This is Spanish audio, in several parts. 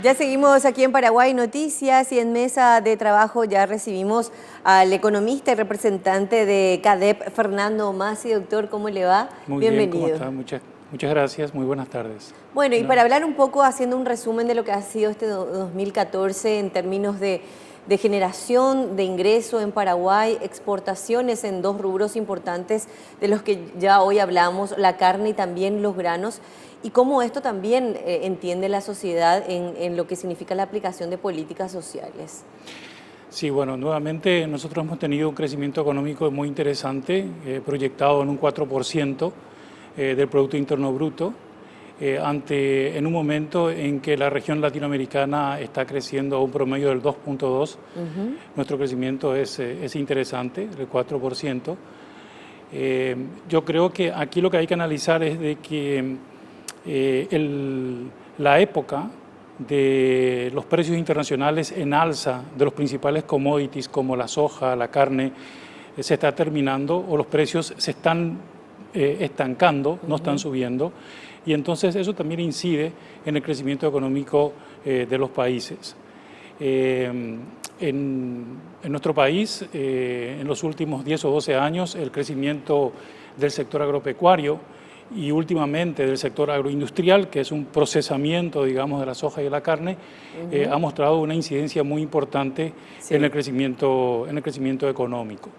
Ya seguimos aquí en Paraguay Noticias y en mesa de trabajo ya recibimos al economista y representante de CADEP, Fernando Masi. Doctor, ¿cómo le va? Muy bien, ¿cómo Bienvenido. está? Muchas gracias, muy buenas tardes. Bueno, y para hablar un poco, haciendo un resumen de lo que ha sido este 2014 en términos de generación de ingreso en Paraguay, exportaciones en dos rubros importantes de los que ya hoy hablamos, la carne y también los granos, y cómo esto también entiende la sociedad en lo que significa la aplicación de políticas sociales. Sí, bueno, nuevamente nosotros hemos tenido un crecimiento económico muy interesante, proyectado en un 4% del Producto Interno Bruto, en un momento en que la región latinoamericana está creciendo a un promedio del 2.2%. Nuestro crecimiento es interesante, el 4%. Yo creo que aquí lo que hay que analizar es de que la época de los precios internacionales en alza de los principales commodities como la soja, la carne, se está terminando, o los precios se están estancando, no están subiendo, y entonces eso también incide en el crecimiento económico de los países. En nuestro país, en los últimos 10 o 12 años, el crecimiento del sector agropecuario y últimamente del sector agroindustrial, que es un procesamiento, digamos, de la soja y de la carne, ha mostrado una incidencia muy importante en el crecimiento económico.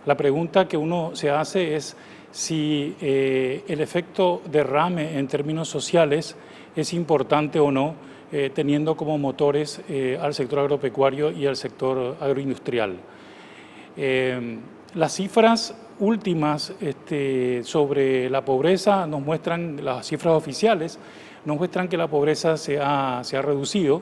La pregunta que uno se hace es si el efecto derrame en términos sociales es importante o no, teniendo como motores al sector agropecuario y al sector agroindustrial. Las cifras últimas sobre la pobreza nos muestran, las cifras oficiales, nos muestran que la pobreza se ha reducido.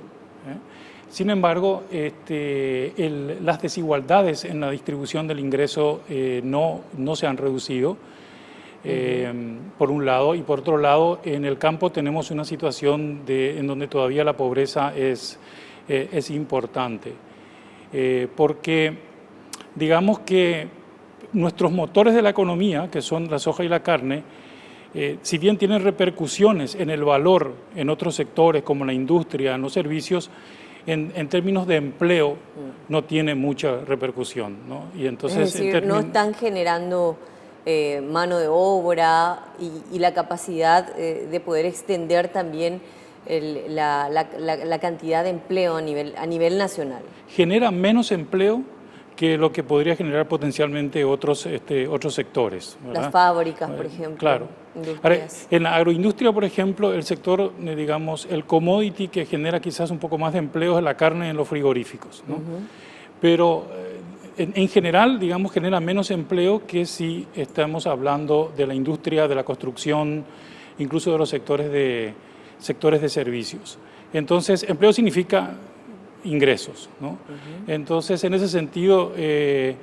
Sin embargo, las desigualdades en la distribución del ingreso no se han reducido, por un lado, y por otro lado, en el campo tenemos una situación en donde todavía la pobreza es importante, porque digamos que nuestros motores de la economía, que son la soja y la carne, si bien tienen repercusiones en el valor en otros sectores como la industria, en los servicios, en términos de empleo no tiene mucha repercusión, ¿no? Y entonces, es decir, no están generando mano de obra y la capacidad de poder extender también la cantidad de empleo a nivel nacional. Genera menos empleo que lo que podría generar potencialmente otros sectores, ¿verdad? Las fábricas, por ejemplo. Claro. Ahora, en la agroindustria, por ejemplo, el sector, digamos, el commodity que genera quizás un poco más de empleo es la carne en los frigoríficos, ¿no? Pero en general, digamos, genera menos empleo que si estamos hablando de la industria, de la construcción, incluso de los sectores de servicios. Entonces, empleo significa ingresos, ¿no? Entonces, en ese sentido, es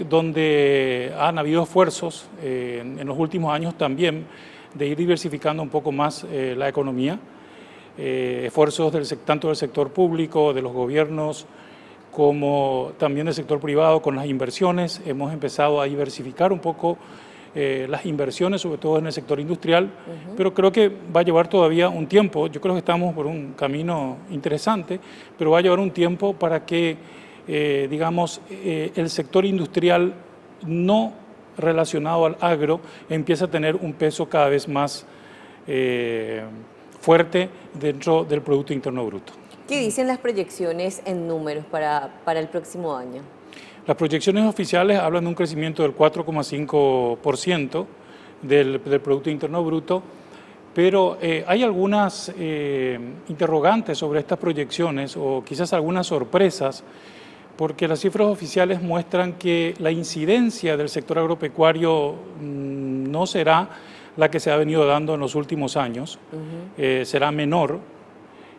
donde han habido esfuerzos en los últimos años también de ir diversificando un poco más la economía, esfuerzos tanto del sector público, de los gobiernos, como también del sector privado con las inversiones. Hemos empezado a diversificar un poco las inversiones, sobre todo en el sector industrial, pero creo que va a llevar todavía un tiempo. Yo creo que estamos por un camino interesante, pero va a llevar un tiempo para que, digamos, el sector industrial no relacionado al agro empiece a tener un peso cada vez más fuerte dentro del Producto Interno Bruto. ¿Qué dicen las proyecciones en números para el próximo año? Las proyecciones oficiales hablan de un crecimiento del 4,5% del Producto Interno Bruto, pero hay algunas interrogantes sobre estas proyecciones o quizás algunas sorpresas, porque las cifras oficiales muestran que la incidencia del sector agropecuario no será la que se ha venido dando en los últimos años, será menor,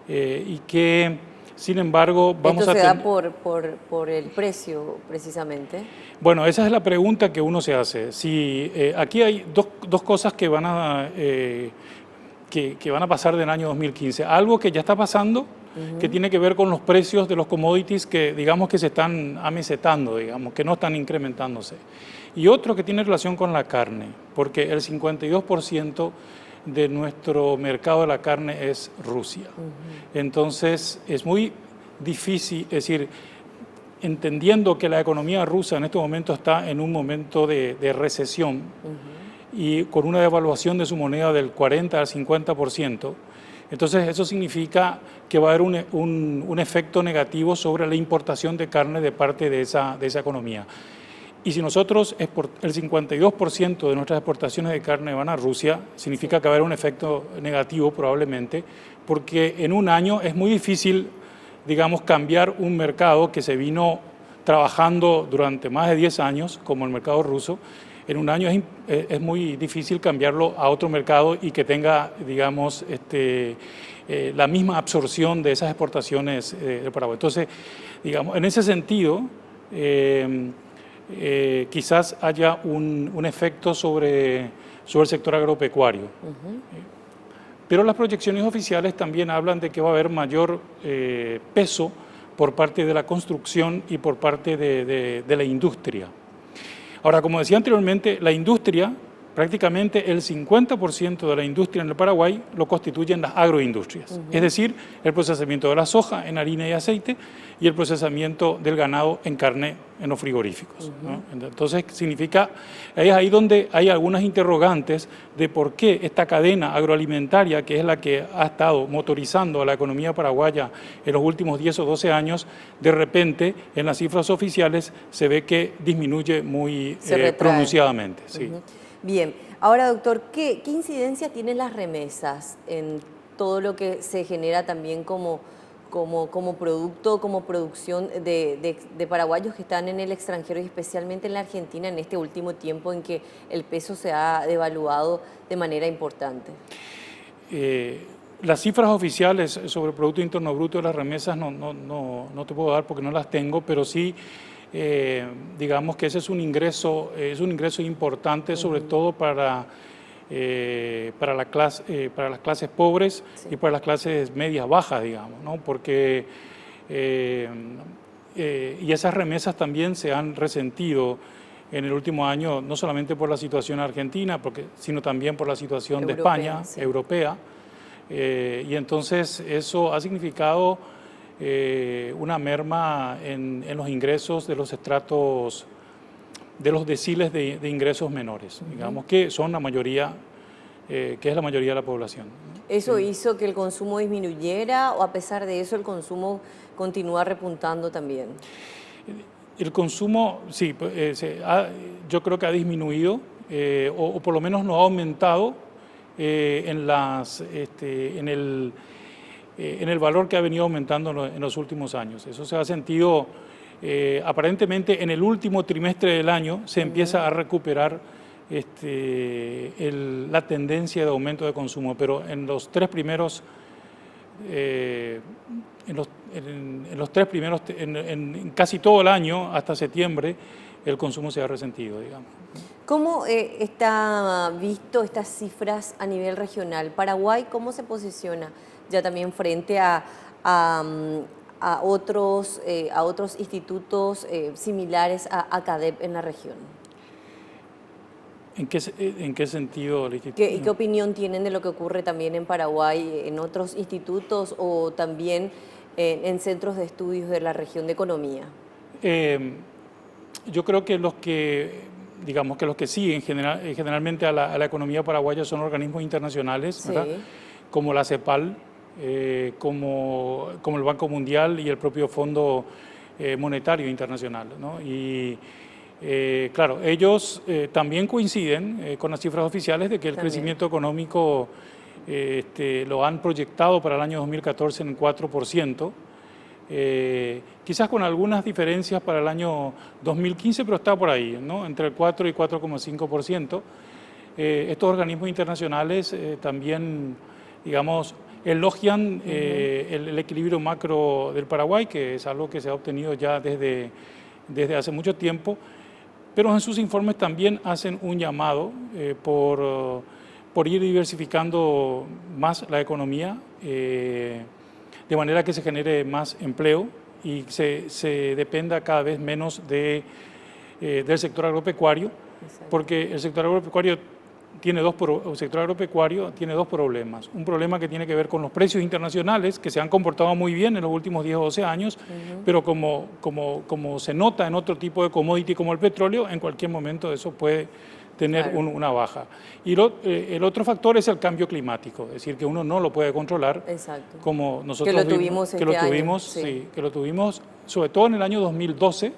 y que, sin embargo, vamos a tener... ¿Esto se da por el precio, precisamente? Bueno, esa es la pregunta que uno se hace. Si, aquí hay dos cosas que van a pasar del año 2015. Algo que ya está pasando, que tiene que ver con los precios de los commodities que, digamos, que se están amesetando, digamos, que no están incrementándose. Y otro que tiene relación con la carne, porque el 52% de nuestro mercado de la carne es Rusia. Entonces es muy difícil, es decir, entendiendo que la economía rusa en este momento está en un momento de recesión y con una devaluación de su moneda del 40 al 50%, entonces eso significa que va a haber un efecto negativo sobre la importación de carne de parte de esa economía. Y si nosotros el 52% de nuestras exportaciones de carne van a Rusia, significa que va a haber un efecto negativo probablemente, porque en un año es muy difícil, digamos, cambiar un mercado que se vino trabajando durante más de 10 años, como el mercado ruso. En un año es muy difícil cambiarlo a otro mercado y que tenga, digamos, la misma absorción de esas exportaciones de Paraguay. Entonces, digamos, en ese sentido, quizás haya un efecto sobre el sector agropecuario. Pero las proyecciones oficiales también hablan de que va a haber mayor peso por parte de la construcción y por parte de la industria. Ahora, como decía anteriormente, la industria, prácticamente el 50% de la industria en el Paraguay lo constituyen las agroindustrias, es decir, el procesamiento de la soja en harina y aceite y el procesamiento del ganado en carne en los frigoríficos, ¿no? Entonces, significa, es ahí donde hay algunas interrogantes de por qué esta cadena agroalimentaria, que es la que ha estado motorizando a la economía paraguaya en los últimos 10 o 12 años, de repente en las cifras oficiales se ve que disminuye muy pronunciadamente. Sí. Bien, ahora doctor, ¿qué incidencia tienen las remesas en todo lo que se genera también como producto, como producción de paraguayos que están en el extranjero y especialmente en la Argentina en este último tiempo en que el peso se ha devaluado de manera importante? Las cifras oficiales sobre el Producto Interno Bruto de las remesas no te puedo dar porque no las tengo, pero sí digamos que ese es un ingreso importante, sobre todo para las clases pobres y para las clases medias bajas, digamos, ¿no? Porque y esas remesas también se han resentido en el último año, no solamente por la situación argentina, sino también por la situación de España, europea, y entonces eso ha significado una merma en los ingresos de los estratos, de los deciles de ingresos menores, digamos, que son la mayoría, que es la mayoría de la población. ¿Eso hizo que el consumo disminuyera o a pesar de eso el consumo continúa repuntando también? El consumo, sí, yo creo que ha disminuido o por lo menos no ha aumentado en el valor que ha venido aumentando en los últimos años. Eso se ha sentido aparentemente en el último trimestre del año se empieza a recuperar la tendencia de aumento de consumo, pero en los tres primeros en casi todo el año hasta septiembre el consumo se ha resentido, digamos. ¿Cómo está visto estas cifras a nivel regional? Paraguay, ¿cómo se posiciona ya también frente a otros institutos similares a CADEP en la región? ¿En qué sentido el instituto? ¿Qué opinión tienen de lo que ocurre también en Paraguay, en otros institutos o también en centros de estudios de la región de economía? Yo creo que los que siguen generalmente a la economía paraguaya son organismos internacionales, Sí. ¿verdad? Como la CEPAL, como el Banco Mundial y el propio Fondo Monetario Internacional, ¿no? Y claro, ellos también coinciden con las cifras oficiales de que el crecimiento económico lo han proyectado para el año 2014 en 4%, quizás con algunas diferencias para el año 2015, pero está por ahí, ¿no? Entre el 4 y 4,5%. Estos organismos internacionales también, digamos, elogian el equilibrio macro del Paraguay, que es algo que se ha obtenido ya desde hace mucho tiempo, pero en sus informes también hacen un llamado por ir diversificando más la economía, de manera que se genere más empleo y se dependa cada vez menos del sector agropecuario. Exacto. Porque el sector agropecuario el sector agropecuario tiene dos problemas. Un problema que tiene que ver con los precios internacionales, que se han comportado muy bien en los últimos 10 o 12 años, pero como se nota en otro tipo de commodity como el petróleo, en cualquier momento eso puede tener una baja. Y el otro factor es el cambio climático, es decir, que uno no lo puede controlar. Exacto. Como nosotros que lo tuvimos que lo tuvimos sobre todo en el año 2012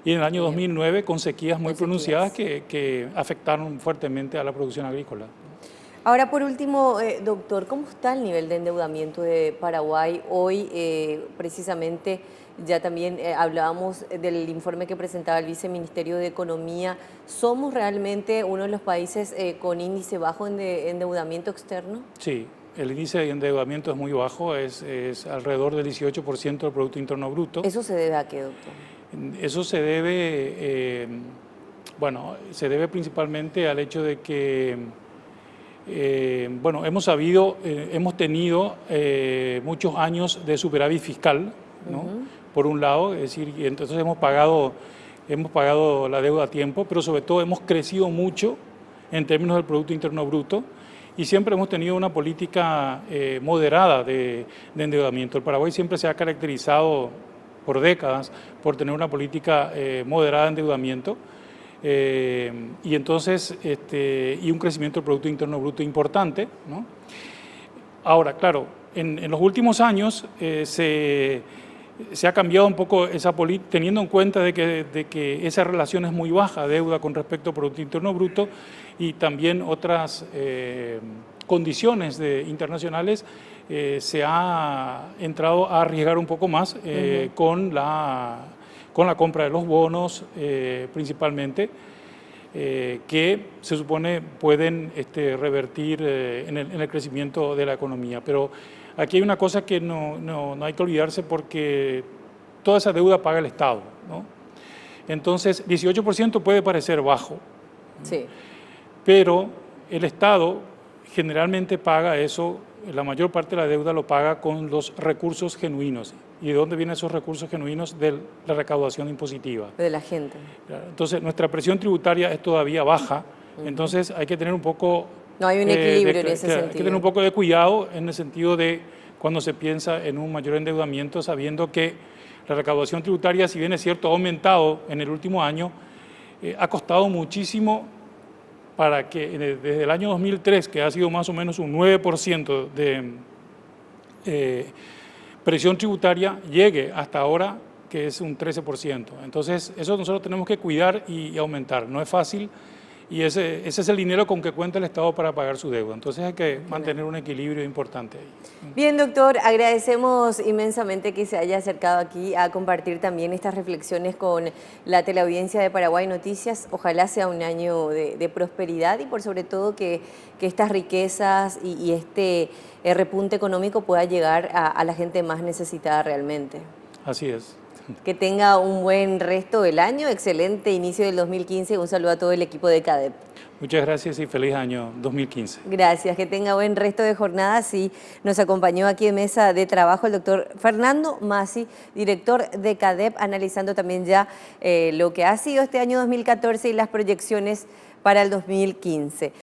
y en el año 2009 con sequías muy pronunciadas que afectaron fuertemente a la producción agrícola. Ahora, por último, doctor, ¿cómo está el nivel de endeudamiento de Paraguay hoy? Precisamente, ya también hablábamos del informe que presentaba el Viceministerio de Economía. ¿Somos realmente uno de los países con índice bajo de endeudamiento externo? Sí, el índice de endeudamiento es muy bajo, es alrededor del 18% del Producto Interno Bruto. ¿Eso se debe a qué, doctor? Eso se debe, se debe principalmente al hecho de que hemos tenido muchos años de superávit fiscal, ¿no? Por un lado, es decir, y entonces hemos pagado la deuda a tiempo, pero sobre todo hemos crecido mucho en términos del Producto Interno Bruto y siempre hemos tenido una política moderada de endeudamiento. El Paraguay siempre se ha caracterizado por décadas por tener una política moderada de endeudamiento. Y entonces y un crecimiento del Producto Interno Bruto importante, ¿no? Ahora, claro, en los últimos años se ha cambiado un poco esa política, teniendo en cuenta de que esa relación es muy baja, deuda con respecto al Producto Interno Bruto, y también otras condiciones internacionales, se ha entrado a arriesgar un poco más con la compra de los bonos principalmente, que se supone pueden revertir en el crecimiento de la economía. Pero aquí hay una cosa que no hay que olvidarse, porque toda esa deuda paga el Estado, ¿no? Entonces, 18% puede parecer bajo, sí, pero el Estado generalmente paga eso. La mayor parte de la deuda lo paga con los recursos genuinos. ¿Y de dónde vienen esos recursos genuinos? De la recaudación impositiva. De la gente. Entonces, nuestra presión tributaria es todavía baja, entonces hay que tener un poco... No hay un equilibrio en ese sentido. Hay que tener un poco de cuidado en el sentido de cuando se piensa en un mayor endeudamiento, sabiendo que la recaudación tributaria, si bien es cierto, ha aumentado en el último año, ha costado muchísimo para que desde el año 2003, que ha sido más o menos un 9% de presión tributaria, llegue hasta ahora, que es un 13%. Entonces, eso nosotros tenemos que cuidar y aumentar. No es fácil, y ese es el dinero con que cuenta el Estado para pagar su deuda. Entonces hay que mantener un equilibrio importante ahí. Bien, doctor, agradecemos inmensamente que se haya acercado aquí a compartir también estas reflexiones con la teleaudiencia de Paraguay Noticias. Ojalá sea un año de prosperidad y por sobre todo que estas riquezas y este repunte económico pueda llegar a la gente más necesitada realmente. Así es. Que tenga un buen resto del año, excelente inicio del 2015. Un saludo a todo el equipo de CADEP. Muchas gracias y feliz año 2015. Gracias, que tenga buen resto de jornada. Sí, nos acompañó aquí en mesa de trabajo el doctor Fernando Massi, director de CADEP, analizando también ya lo que ha sido este año 2014 y las proyecciones para el 2015.